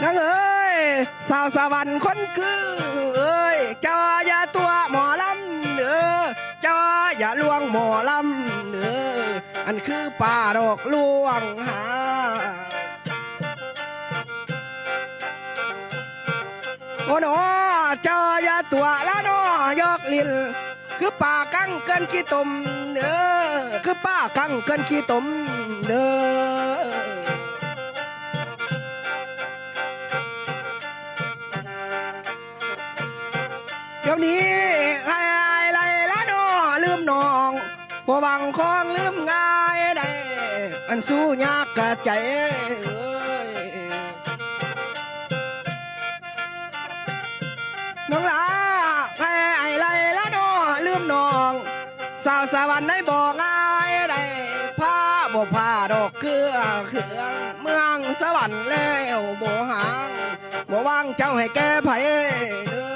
นังเอ้ยสาวสวรรค์คนคือเอ้ยเจ้าอย่าตัวหมอลำเด้อเจ้าอย่าลวงหมอลำเด้ออันคือป่าดอกลวงหาโอ้โนเจ้าอย่าตัวละนอยกลิ้นคือป่ากังเกินขี้ตมเด้อคือป่ากังเกินขี้ตมเด้อเดี๋ยวนี้ไอ้ไรละนอลืมน้องพอวังคองลืมง่ายได้อันสู้ยากกะใจน้องลาไอ้ไรละนอลืมน้องสาวสวรรค์ได้บอกง่ายได้ผ้าบ่ผ้าดอกเครื่องเมืองสวรรค์แล้วบ่หางบ่วางเจ้าให้แก้ไผเด้อ